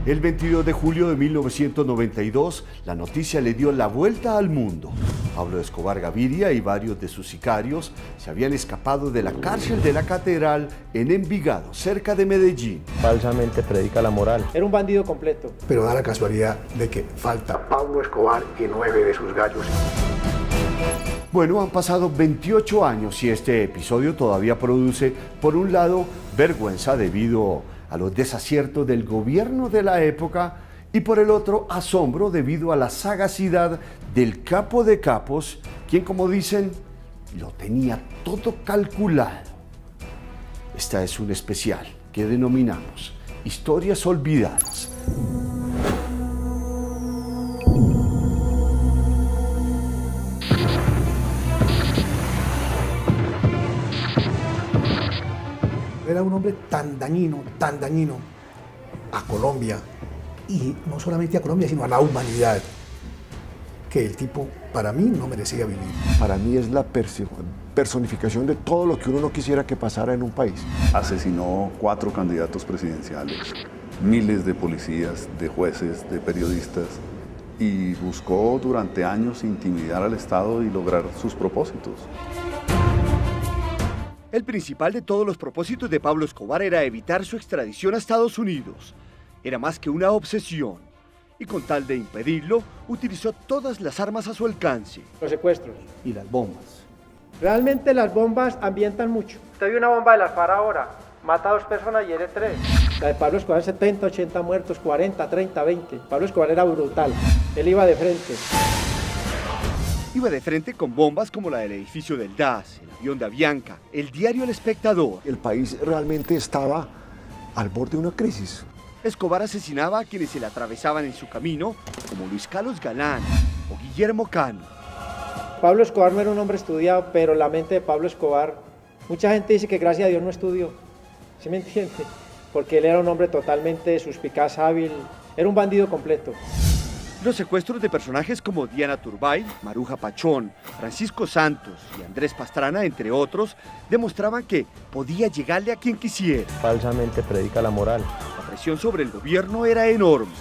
El 22 de julio de 1992, la noticia le dio la vuelta al mundo. Pablo Escobar Gaviria y varios de sus sicarios se habían escapado de la cárcel de la Catedral en Envigado, cerca de Medellín. Falsamente predica la moral. Era un bandido completo. Pero da la casualidad de que falta Pablo Escobar y 9 de sus gallos. Bueno, han pasado 28 años y este episodio todavía produce, por un lado, vergüenza debido a los desaciertos del gobierno de la época y por el otro, asombro debido a la sagacidad del capo de capos, quien, como dicen, lo tenía todo calculado. Esta es un especial que denominamos Historias Olvidadas. Era un hombre tan dañino a Colombia, y no solamente a Colombia, sino a la humanidad, que el tipo, para mí, no merecía vivir. Para mí es la personificación de todo lo que uno no quisiera que pasara en un país. Asesinó 4 candidatos presidenciales, miles de policías, de jueces, de periodistas, y buscó durante años intimidar al Estado y lograr sus propósitos. El principal de todos los propósitos de Pablo Escobar era evitar su extradición a Estados Unidos. Era más que una obsesión, y con tal de impedirlo, utilizó todas las armas a su alcance. Los secuestros. Y las bombas. Realmente las bombas ambientan mucho. Usted vio una bomba de las FARC ahora, mata a 2 personas y hiere 3. La de Pablo Escobar, 70, 80 muertos, 40, 30, 20. Pablo Escobar era brutal, él iba de frente. Iba de frente con bombas como la del edificio del DAS, el avión de Avianca, el diario El Espectador. El país realmente estaba al borde de una crisis. Escobar asesinaba a quienes se le atravesaban en su camino, como Luis Carlos Galán o Guillermo Cano. Pablo Escobar no era un hombre estudiado, pero la mente de Pablo Escobar, mucha gente dice que gracias a Dios no estudió, ¿sí me entiende? Porque él era un hombre totalmente suspicaz, hábil, era un bandido completo. Los secuestros de personajes como Diana Turbay, Maruja Pachón, Francisco Santos y Andrés Pastrana, entre otros, demostraban que podía llegarle a quien quisiera. Falsamente predica la moral. La presión sobre el gobierno era enorme.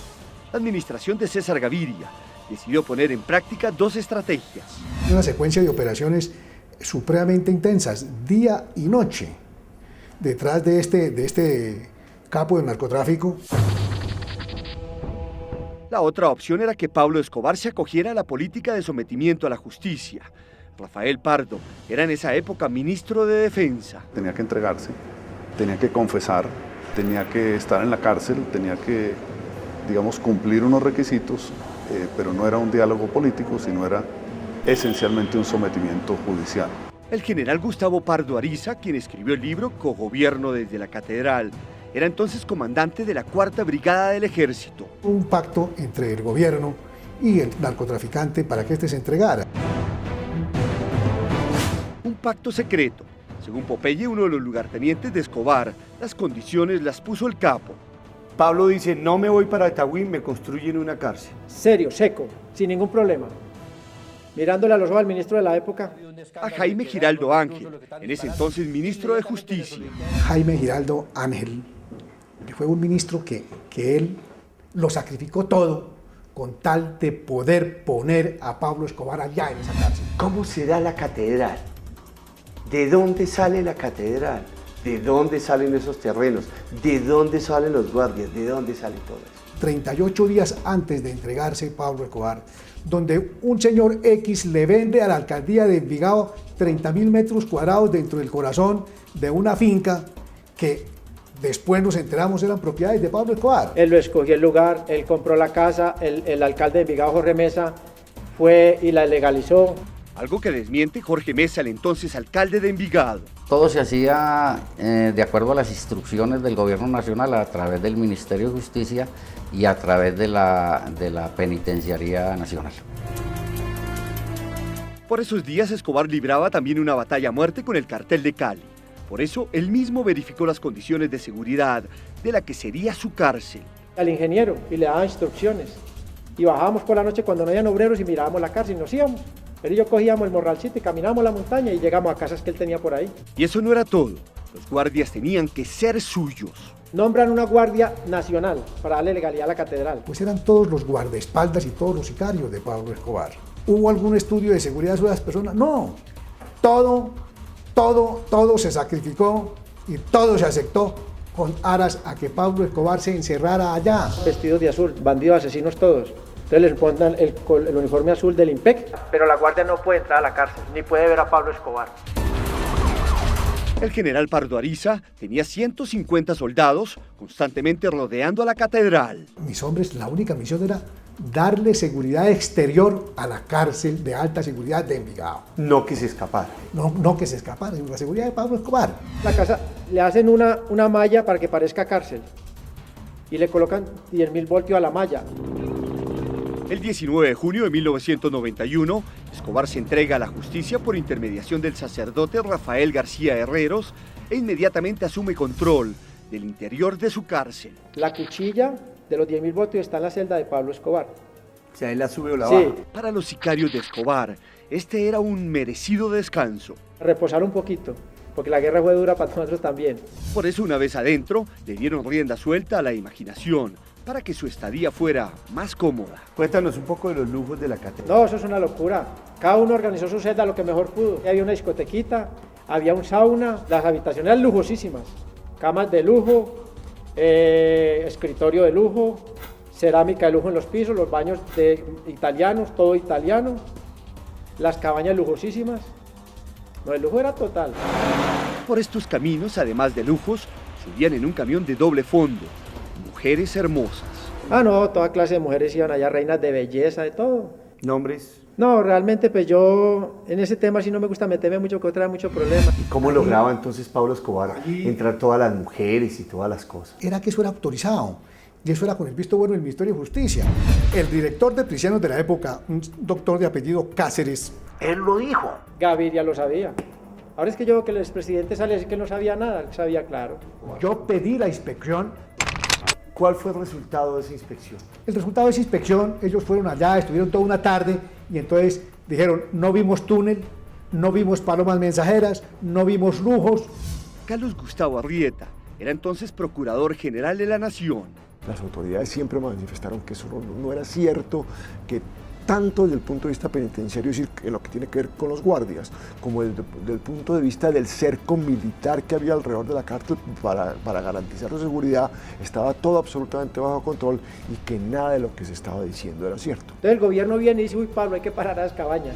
La administración de César Gaviria decidió poner en práctica 2 estrategias. Una secuencia de operaciones supremamente intensas, día y noche, detrás de este capo del narcotráfico. La otra opción era que Pablo Escobar se acogiera a la política de sometimiento a la justicia. Rafael Pardo era en esa época ministro de Defensa. Tenía que entregarse, tenía que confesar, tenía que estar en la cárcel, tenía que, digamos, cumplir unos requisitos, pero no era un diálogo político, sino era esencialmente un sometimiento judicial. El general Gustavo Pardo Ariza, quien escribió el libro Cogobierno desde la Catedral, era entonces comandante de la 4ª Brigada del Ejército. Un pacto entre el gobierno y el narcotraficante para que éste se entregara. Un pacto secreto. Según Popeye, uno de los lugartenientes de Escobar, las condiciones las puso el capo. Pablo dice, no me voy para Itagüí, me construyen una cárcel. Serio, seco, sin ningún problema. Mirándole a los ojos al ministro de la época. A Jaime Giraldo Ángel, en ese entonces ministro de Justicia. Jaime Giraldo Ángel, que fue un ministro que él lo sacrificó todo con tal de poder poner a Pablo Escobar allá en esa cárcel. ¿Cómo se da la catedral? ¿De dónde sale la catedral? ¿De dónde salen esos terrenos? ¿De dónde salen los guardias? ¿De dónde sale todo eso? 38 días antes de entregarse Pablo Escobar, donde un señor X le vende a la alcaldía de Envigado 30.000 metros cuadrados dentro del corazón de una finca que después nos enteramos eran propiedades de Pablo Escobar. Él lo escogió el lugar, él compró la casa, el alcalde de Envigado, Jorge Mesa, fue y la legalizó. Algo que desmiente Jorge Mesa, el entonces alcalde de Envigado. Todo se hacía de acuerdo a las instrucciones del gobierno nacional a través del Ministerio de Justicia y a través de la Penitenciaría Nacional. Por esos días Escobar libraba también una batalla a muerte con el cartel de Cali. Por eso él mismo verificó las condiciones de seguridad de la que sería su cárcel. Al ingeniero y le daba instrucciones. Y bajábamos por la noche cuando no habían obreros y mirábamos la cárcel y nos íbamos. Pero yo cogíamos el morralcito y caminábamos la montaña y llegamos a casas que él tenía por ahí. Y eso no era todo. Los guardias tenían que ser suyos. Nombran una guardia nacional para darle legalidad a la catedral. Pues eran todos los guardaespaldas y todos los sicarios de Pablo Escobar. ¿Hubo algún estudio de seguridad sobre las personas? No. Todo se sacrificó y todo se aceptó con aras a que Pablo Escobar se encerrara allá. Vestidos de azul, bandidos, asesinos todos. Entonces les ponen el uniforme azul del IMPEC. Pero la guardia no puede entrar a la cárcel, ni puede ver a Pablo Escobar. El general Pardo Ariza tenía 150 soldados constantemente rodeando a la catedral. Mis hombres, la única misión era darle seguridad exterior a la cárcel de alta seguridad de Envigado. No que se escapara. No que se escapara, sino la seguridad de Pablo Escobar. La casa le hacen una malla para que parezca cárcel y le colocan 10.000 voltios a la malla. El 19 de junio de 1991, Escobar se entrega a la justicia por intermediación del sacerdote Rafael García Herreros e inmediatamente asume control del interior de su cárcel. La cuchilla de los 10.000 voltios está en la celda de Pablo Escobar. O sea, él la sube o la Sí. baja. Para los sicarios de Escobar, este era un merecido descanso. Reposar un poquito, porque la guerra fue dura para nosotros también. Por eso, una vez adentro, le dieron rienda suelta a la imaginación para que su estadía fuera más cómoda. Cuéntanos un poco de los lujos de la catedral. No, eso es una locura. Cada uno organizó su celda lo que mejor pudo. Había una discotequita, había un sauna, las habitaciones eran lujosísimas. Camas de lujo, escritorio de lujo, cerámica de lujo en los pisos, los baños de italianos, todo italiano, las cabañas lujosísimas. No, el lujo era total. Por estos caminos, además de lujos, subían en un camión de doble fondo mujeres hermosas. Ah, no, toda clase de mujeres iban allá, reinas de belleza, de todo. ¿Nombres? No, realmente pues yo en ese tema sí no me gusta meterme mucho porque trae mucho problema. ¿Y cómo lograba entonces Pablo Escobar entrar todas las mujeres y todas las cosas? Era que eso era autorizado. Y eso era con el visto bueno del Ministerio de Justicia. El director de prisiones de la época, un doctor de apellido Cáceres, Él lo dijo. Gaviria lo sabía. Ahora es que yo veo que el expresidente sale a decir que no sabía nada, él sabía claro. yo pedí la inspección. ¿Cuál fue el resultado de esa inspección? El resultado de esa inspección, ellos fueron allá, estuvieron toda una tarde y entonces dijeron, no vimos túnel, no vimos palomas mensajeras, no vimos lujos. Carlos Gustavo Arrieta era entonces Procurador General de la Nación. Las autoridades siempre manifestaron que eso no era cierto, que tanto desde el punto de vista penitenciario, es decir, en lo que tiene que ver con los guardias, como desde el punto de vista del cerco militar que había alrededor de la cárcel para garantizar su seguridad, estaba todo absolutamente bajo control y que nada de lo que se estaba diciendo era cierto. Entonces el gobierno viene y dice, uy Pablo, hay que parar a las cabañas.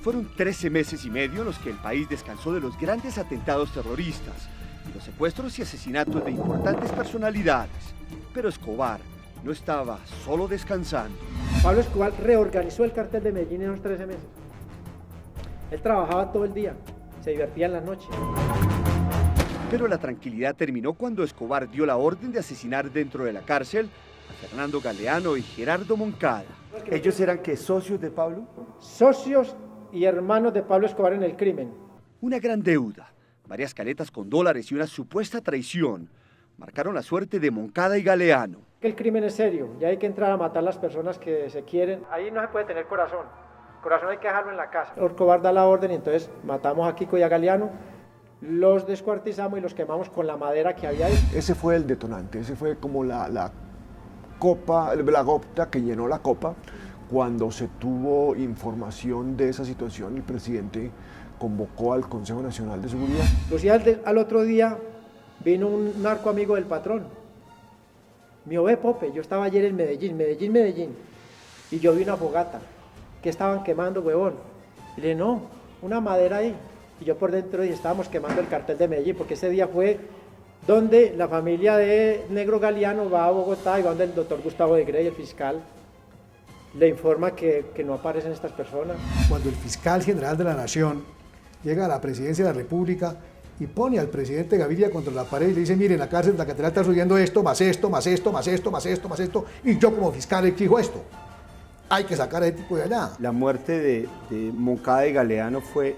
Fueron 13 meses y medio en los que el país descansó de los grandes atentados terroristas y los secuestros y asesinatos de importantes personalidades. Pero Escobar no estaba solo descansando. Pablo Escobar reorganizó el cartel de Medellín en esos 13 meses. Él trabajaba todo el día, se divertía en las noches. Pero la tranquilidad terminó cuando Escobar dio la orden de asesinar dentro de la cárcel a Fernando Galeano y Gerardo Moncada. ¿Ellos eran qué, socios de Pablo? Socios y hermanos de Pablo Escobar en el crimen. Una gran deuda, varias caletas con dólares y una supuesta traición marcaron la suerte de Moncada y Galeano. El crimen es serio, ya hay que entrar a matar a las personas que se quieren. Ahí no se puede tener corazón. Corazón hay que dejarlo en la casa. Escobar da la orden y entonces matamos a Kiko y a Galeano, los descuartizamos y los quemamos con la madera que había ahí. Ese fue el detonante, ese fue como la gota que llenó la copa. Cuando se tuvo información de esa situación, el presidente convocó al Consejo Nacional de Seguridad. Inclusive al otro día vino un narco amigo del patrón. Me ve Pope, yo estaba ayer en Medellín, y yo vi una fogata que estaban quemando, huevón. Y le dije, no, una madera ahí. Y yo por dentro dije, estábamos quemando el cartel de Medellín, porque ese día fue donde la familia de Negro Galeano va a Bogotá y va donde el doctor Gustavo de Grey, el fiscal, le informa que no aparecen estas personas. Cuando el fiscal general de la Nación llega a la presidencia de la República y pone al presidente Gaviria contra la pared y le dice, miren, la cárcel de la catedral está subiendo esto, más esto, más esto, más esto, más esto, más esto, y yo como fiscal exijo esto. Hay que sacar a este tipo de allá. La muerte de Moncada y Galeano fue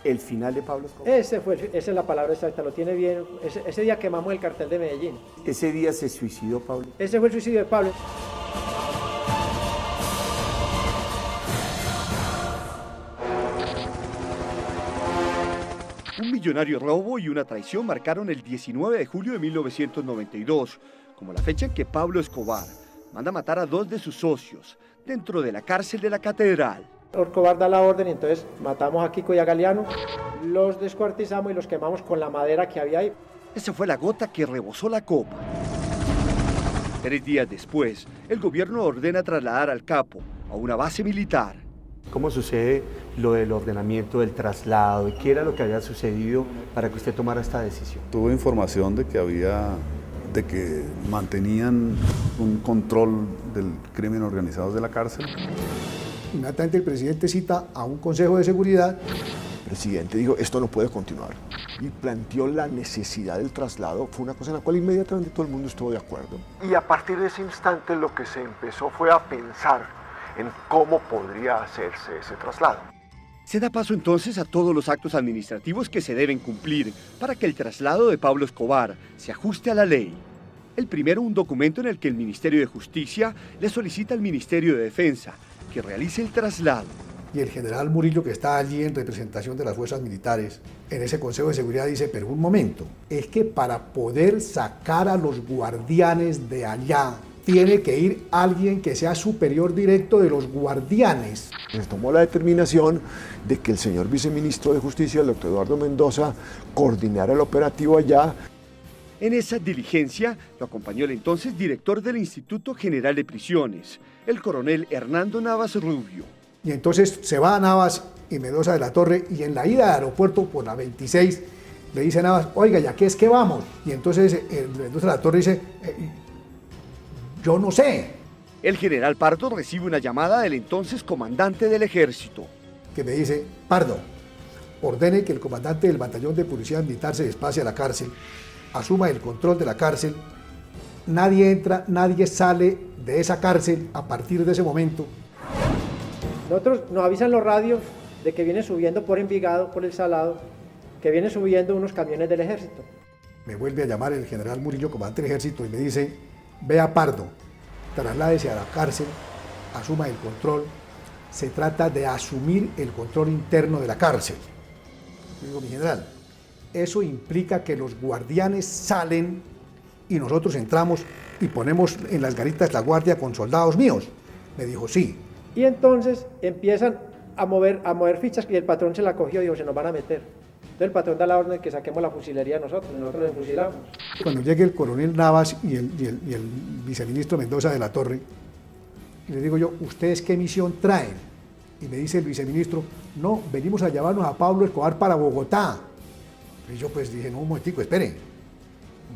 el final de Pablo Escobar. Esa es la palabra exacta, lo tiene bien. Ese día quemamos el cartel de Medellín. Ese día se suicidó Pablo. Ese fue el suicidio de Pablo. Un millonario robo y una traición marcaron el 19 de julio de 1992, como la fecha en que Pablo Escobar manda matar a 2 de sus socios dentro de la cárcel de la Catedral. Escobar da la orden y entonces matamos a Kiko y a Galeano, los descuartizamos y los quemamos con la madera que había ahí. Esa fue la gota que rebosó la copa. 3 días después, el gobierno ordena trasladar al capo a una base militar. ¿Cómo sucede lo del ordenamiento del traslado y qué era lo que había sucedido para que usted tomara esta decisión? Tuve información de que mantenían un control del crimen organizado de la cárcel. Inmediatamente el presidente cita a un consejo de seguridad. El presidente dijo, esto no puede continuar. Y planteó la necesidad del traslado. Fue una cosa en la cual inmediatamente todo el mundo estuvo de acuerdo. Y a partir de ese instante lo que se empezó fue a pensar en cómo podría hacerse ese traslado. Se da paso entonces a todos los actos administrativos que se deben cumplir para que el traslado de Pablo Escobar se ajuste a la ley. El primero, un documento en el que el Ministerio de Justicia le solicita al Ministerio de Defensa que realice el traslado. Y el general Murillo, que está allí en representación de las fuerzas militares, en ese Consejo de Seguridad dice, pero un momento, es que para poder sacar a los guardianes de allá, tiene que ir alguien que sea superior directo de los guardianes. Se tomó la determinación de que el señor viceministro de Justicia, el doctor Eduardo Mendoza, coordinara el operativo allá. En esa diligencia lo acompañó el entonces director del Instituto General de Prisiones, el coronel Hernando Navas Rubio. Y entonces se va a Navas y Mendoza de la Torre, y en la ida al aeropuerto por la 26 le dice a Navas, oiga, ¿ya qué es que vamos? Y entonces Mendoza de la Torre dice, yo no sé. El general Pardo recibe una llamada del entonces comandante del ejército. Que me dice, Pardo, ordene que el comandante del batallón de policía militar se desplace a la cárcel, asuma el control de la cárcel, nadie entra, nadie sale de esa cárcel a partir de ese momento. Nosotros nos avisan los radios de que viene subiendo por Envigado, por el Salado, que viene subiendo unos camiones del ejército. Me vuelve a llamar el general Murillo, comandante del ejército, y me dice, vea Pardo, trasládese a la cárcel, asuma el control, se trata de asumir el control interno de la cárcel. Yo digo, mi general, eso implica que los guardianes salen y nosotros entramos y ponemos en las garitas la guardia con soldados míos. Me dijo, sí. Y entonces empiezan a mover fichas y el patrón se la cogió y dijo, se nos van a meter. Entonces el patrón da la orden de que saquemos la fusilería nosotros la fusilamos. Cuando llegue el coronel Navas y el viceministro Mendoza de la Torre, le digo yo, ¿ustedes qué misión traen? Y me dice el viceministro, no, venimos a llevarnos a Pablo Escobar para Bogotá. Y yo pues dije, no, un momentico, esperen.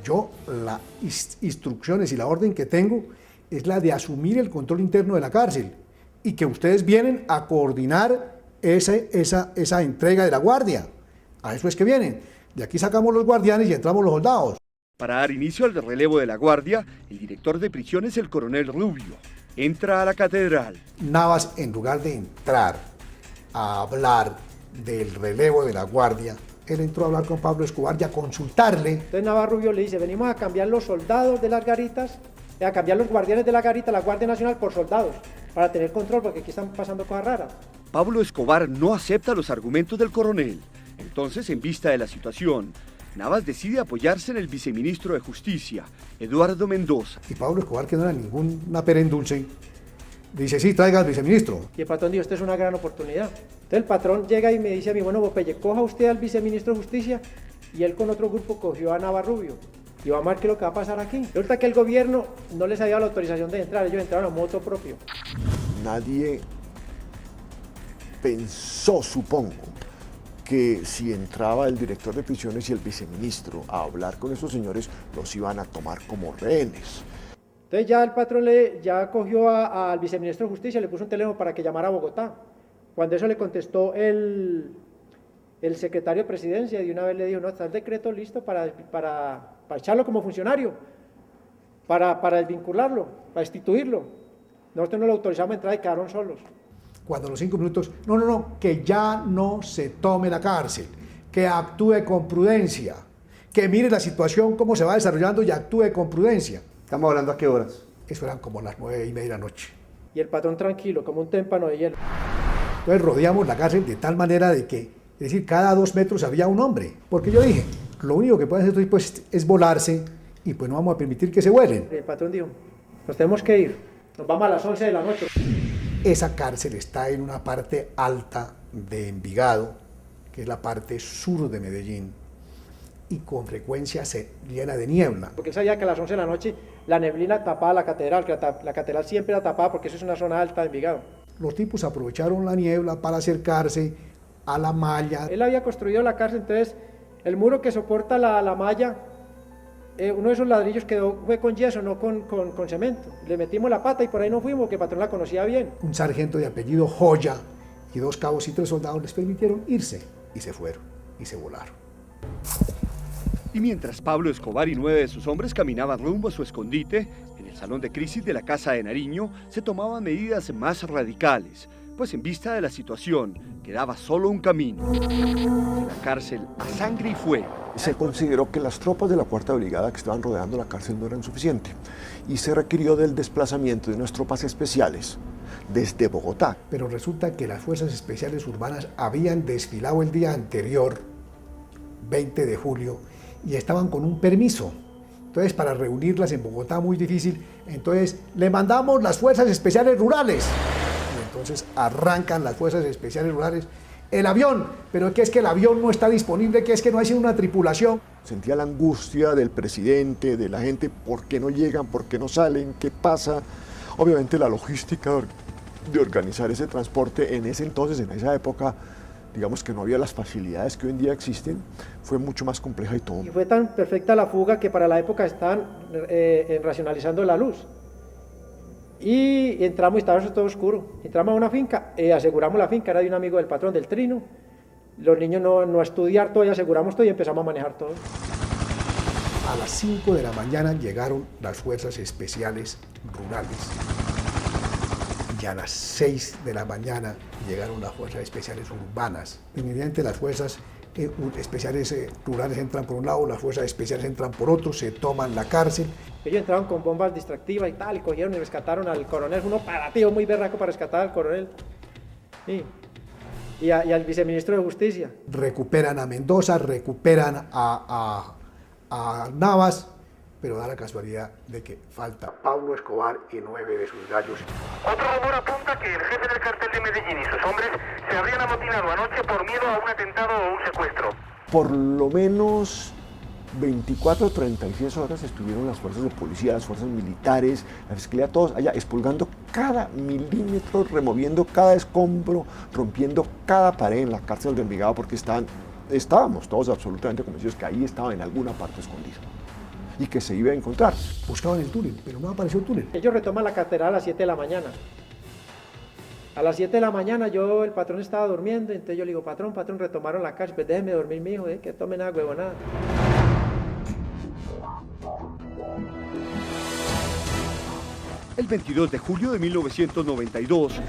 Yo las instrucciones y la orden que tengo es la de asumir el control interno de la cárcel y que ustedes vienen a coordinar esa entrega de la guardia. A eso es que vienen. De aquí sacamos los guardianes y entramos los soldados. Para dar inicio al relevo de la guardia, el director de prisiones, el coronel Rubio, entra a la catedral. Navas, en lugar de entrar a hablar del relevo de la guardia, él entró a hablar con Pablo Escobar y a consultarle. Entonces Navas Rubio le dice, venimos a cambiar los soldados de las garitas, a cambiar los guardianes de la garita, la Guardia Nacional, por soldados, para tener control, porque aquí están pasando cosas raras. Pablo Escobar no acepta los argumentos del coronel. Entonces, en vista de la situación, Navas decide apoyarse en el viceministro de Justicia, Eduardo Mendoza. Y Pablo Escobar, que no era ninguna pera en dulce, dice, sí, traiga al viceministro. Y el patrón dijo, esta es una gran oportunidad. Entonces el patrón llega y me dice a mí, bueno, Popeye, coja usted al viceministro de Justicia, y él con otro grupo cogió a Navas Rubio. Y va a ver qué es lo que va a pasar aquí. Resulta que el gobierno no les había dado la autorización de entrar, ellos entraron a moto propio. Nadie pensó, supongo, que si entraba el director de prisiones y el viceministro a hablar con esos señores, los iban a tomar como rehenes. Entonces ya el patrón ya cogió al viceministro de Justicia, le puso un teléfono para que llamara a Bogotá. Cuando eso le contestó el secretario de Presidencia, y de una vez le dijo, no, está el decreto listo para echarlo como funcionario, para desvincularlo, para destituirlo. Nosotros no lo autorizamos a entrar y quedaron solos. Cuando a los 5 minutos, no, que ya no se tome la cárcel, que actúe con prudencia, que mire la situación, cómo se va desarrollando y actúe con prudencia. ¿Estamos hablando a qué horas? Eso eran como las 9:30 de la noche. Y el patrón tranquilo, como un témpano de hielo. Entonces rodeamos la cárcel de tal manera de que Es decir, cada 2 metros había un hombre. Porque yo dije, lo único que pueden hacer estos tipos es volarse y pues no vamos a permitir que se vuelen. El patrón dijo, nos tenemos que ir, nos vamos a las 11 de la noche. Esa cárcel está en una parte alta de Envigado, que es la parte sur de Medellín, y con frecuencia se llena de niebla. Porque él sabía que a las 11 de la noche la neblina tapaba la catedral, que la catedral siempre era tapada porque eso es una zona alta de Envigado. Los tipos aprovecharon la niebla para acercarse a la malla. Él había construido la cárcel, entonces el muro que soporta la malla, uno de esos ladrillos fue con yeso, no con cemento. Le metimos la pata y por ahí no fuimos, porque el patrón la conocía bien. Un sargento de apellido Joya y 2 cabos y 3 soldados les permitieron irse y se fueron y se volaron. Y mientras Pablo Escobar y 9 de sus hombres caminaban rumbo a su escondite, en el salón de crisis de la Casa de Nariño se tomaban medidas más radicales, pues en vista de la situación quedaba solo un camino: de la cárcel a sangre y fuego. Se consideró que las tropas de la Cuarta Brigada que estaban rodeando la cárcel no eran suficientes y se requirió del desplazamiento de unas tropas especiales desde Bogotá. Pero resulta que las fuerzas especiales urbanas habían desfilado el día anterior, 20 de julio, y estaban con un permiso. Entonces, para reunirlas en Bogotá muy difícil, entonces le mandamos las fuerzas especiales rurales. Y entonces arrancan las fuerzas especiales rurales el avión, pero es que el avión no está disponible, que es que no hay sino una tripulación. Sentía la angustia del presidente, de la gente, ¿por qué no llegan? ¿Por qué no salen? ¿Qué pasa? Obviamente la logística de organizar ese transporte en ese entonces, en esa época, digamos que no había las facilidades que hoy en día existen, fue mucho más compleja y todo. Y fue tan perfecta la fuga que para la época estaban racionalizando la luz. Y entramos y estaba todo oscuro. Entramos a una finca, aseguramos la finca, era de un amigo del patrón, del Trino. Los niños no a estudiar todo, y aseguramos todo y empezamos a manejar todo. A las 5 de la mañana llegaron las fuerzas especiales rurales. Y a las 6 de la mañana llegaron las fuerzas especiales urbanas. Inmediatamente las fuerzas especiales rurales entran por un lado, las fuerzas especiales entran por otro, se toman la cárcel. Ellos entraron con bombas distractivas y tal, y cogieron y rescataron al coronel. Fue un operativo muy berraco para rescatar al coronel. Sí. Y al viceministro de Justicia. Recuperan a Mendoza, recuperan a Navas, pero da la casualidad de que falta Pablo Escobar y 9 de sus gallos. Otro rumor apunta que el jefe del cartel de Medellín y sus hombres se habrían amotinado anoche por miedo a un atentado o un secuestro. Por lo menos 24 o 36 horas estuvieron las fuerzas de policía, las fuerzas militares, la fiscalía, todos allá expulgando cada milímetro, removiendo cada escombro, rompiendo cada pared en la cárcel de Envigado, porque estábamos todos absolutamente convencidos que ahí estaba en alguna parte escondido y que se iba a encontrar. Buscaban el túnel, pero no apareció el túnel. Ellos retoman la catedral a las 7 de la mañana. A las 7 de la mañana el patrón estaba durmiendo, entonces yo le digo, patrón, retomaron la cárcel, pues déjeme dormir, mi hijo, que tomen agua, huevonada. El 22 de julio de 1992,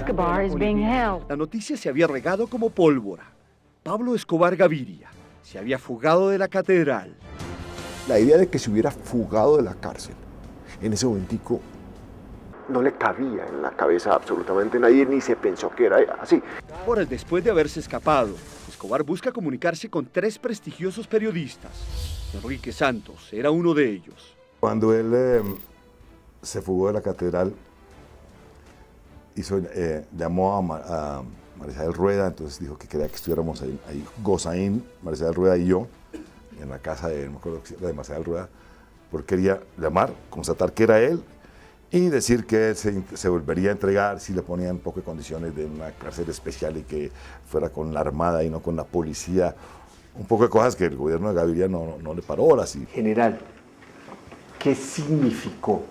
la noticia se había regado como pólvora. Pablo Escobar Gaviria se había fugado de la catedral. La idea de que se hubiera fugado de la cárcel en ese momentico no le cabía en la cabeza a absolutamente nadie, ni se pensó que era así. Horas después de haberse escapado, Escobar busca comunicarse con 3 prestigiosos periodistas. Enrique Santos era uno de ellos. Cuando él se fugó de la catedral, llamó a Marisabel Rueda, entonces dijo que quería que estuviéramos ahí Gozaín, Marisabel Rueda y yo, en la casa de Marisabel Rueda, porque quería llamar, constatar que era él y decir que él se volvería a entregar si le ponían un poco de condiciones de una cárcel especial y que fuera con la armada y no con la policía, un poco de cosas que el gobierno de Gaviria no le paró bolas. General, ¿qué significó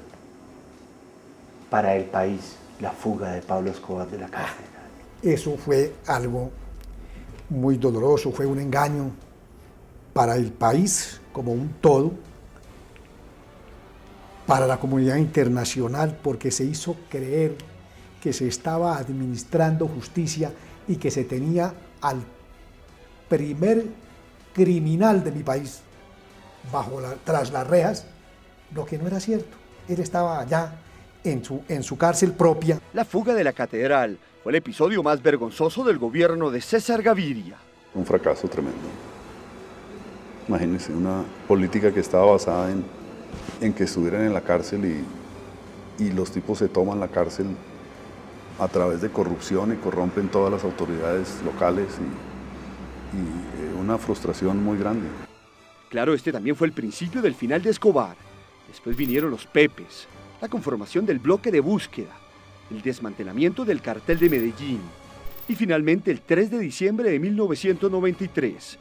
para el país la fuga de Pablo Escobar de la cárcel? Eso fue algo muy doloroso, fue un engaño para el país como un todo, para la comunidad internacional, porque se hizo creer que se estaba administrando justicia y que se tenía al primer criminal de mi país tras las rejas, lo que no era cierto. Él estaba allá en su cárcel propia. La fuga de la catedral fue el episodio más vergonzoso del gobierno de César Gaviria. un fracaso tremendo. Imagínense, una política que estaba basada en que estuvieran en la cárcel y los tipos se toman la cárcel a través de corrupción y corrompen todas las autoridades locales y una frustración muy grande. Claro, este también fue el principio del final de Escobar. Después vinieron los Pepes, la conformación del bloque de búsqueda, el desmantelamiento del cartel de Medellín y finalmente el 3 de diciembre de 1993,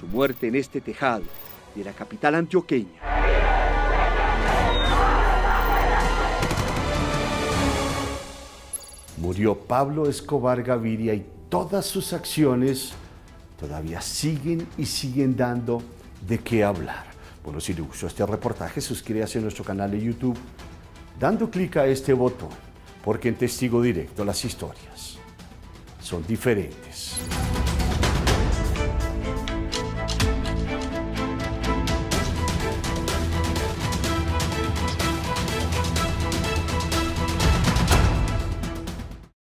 su muerte en este tejado de la capital antioqueña. Murió Pablo Escobar Gaviria y todas sus acciones todavía siguen y siguen dando de qué hablar. Bueno, si le gustó este reportaje, suscríbase a nuestro canal de YouTube dando clic a este botón, porque en Testigo Directo las historias son diferentes.